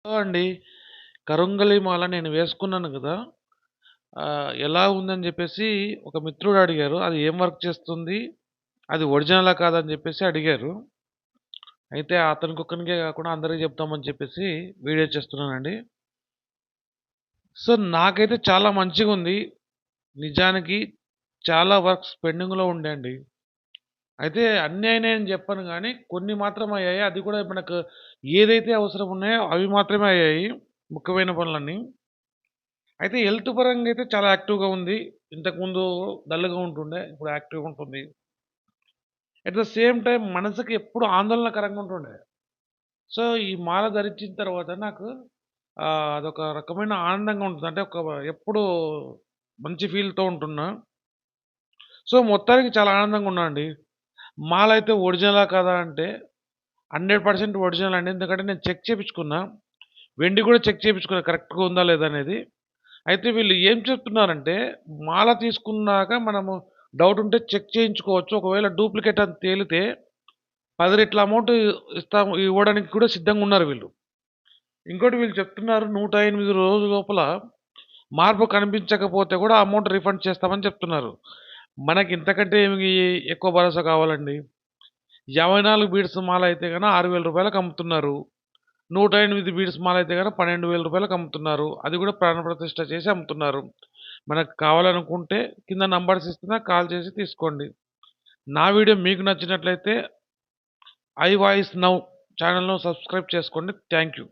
అండి. కరుంగలి మాల నేను వేసుకున్నాను గదా! ఎలా ఉందని జెప్పేసి ఒక మిత్రుడు అడిగారు. అది ఏం వర్క్ చేస్తుంది? అది ఒరిజినలా కాదా అని జెప్పేసి అడిగారు. అయితే అతనికొక్కనికే గాకుండా అందరికి జెప్దామని చెప్పేసి వీడియో చేస్తున్నానండి. సో, నాకైతే చాలా మంచిగుంది. నిజానికి చాలా వర్క్స్ పెండింగ్‌లో ఉండే అండి. అయితే అన్నీ అయినాయని జెప్పను గానీ, కొన్ని మాత్రం అయ్యాయి. అది కూడా మనకు ఏదైతే అవసరం ఉన్నాయో అవి మాత్రమే అయ్యాయి. ముఖ్యమైన పనులన్నీ. అయితే హెల్త్ పరంగా అయితే చాలా యాక్టివ్‌గా ఉంది. ఇంతకుముందు డల్‌గా ఉంటుండే. ఇప్పుడు యాక్టివ్‌గా ఉంటుంది. అట్ ద సేమ్ టైమ్ మనసుకి ఎప్పుడు ఆందోళనకరంగా ఉంటుండే. సో, ఈ మాల ధరించిన తర్వాత నాకు అదొక రకమైన ఆనందంగా ఉంటుంది. అంటే ఎప్పుడు మంచి ఫీల్‌తో ఉంటున్నా. సో, మొత్తానికి చాలా ఆనందంగా ఉన్నా అండి. మాల అయితే ఒరిజినలా కాదా అంటే 100% ఒరిజినల్ అండి. ఎందుకంటే నేను చెక్ చేపించుకున్నా. వెండి కూడా చెక్ చేపించుకున్నా కరెక్ట్‌గా ఉందా లేదా అనేది. అయితే వీళ్ళు ఏం చెప్తున్నారంటే, మాల తీసుకున్నాక మనము డౌట్ ఉంటే చెక్ చేయించుకోవచ్చు. ఒకవేళ డూప్లికేట్ అని తేలితే 10 రెట్ల అమౌంట్ ఇవ్వడానికి కూడా సిద్ధంగున్నారు వీళ్ళు. ఇంకోటి వీళ్ళు చెప్తున్నారు 108 రోజుల లోపల మార్పు కనిపించకపోతే కూడా అమౌంట్ రిఫండ్ చేస్తామని చెప్తున్నారు. మనకి ఇంతకంటే ఏమి ఎక్కువ భరోసా కావాలండి. 54 బీడ్స్ మాల అయితే గన రూ. 6,000కి అమ్ముతున్నారు. 108 బీడ్స్ మాల అయితే గన రూ. 12,000కి అమ్ముతున్నారు. అది కూడా ప్రాణప్రతిష్ఠ చేసి అమ్ముతున్నారు. మనకు కావాలనుకుంటే కింద నంబర్స్ ఇస్తున్నా కాల్ చేసి తీసుకోండి. నా వీడియో మీకు నచ్చినట్లయితే ఐ వాయిస్ నౌ ఛానెల్‌ను సబ్స్క్రైబ్ చేసుకోండి. Thank you.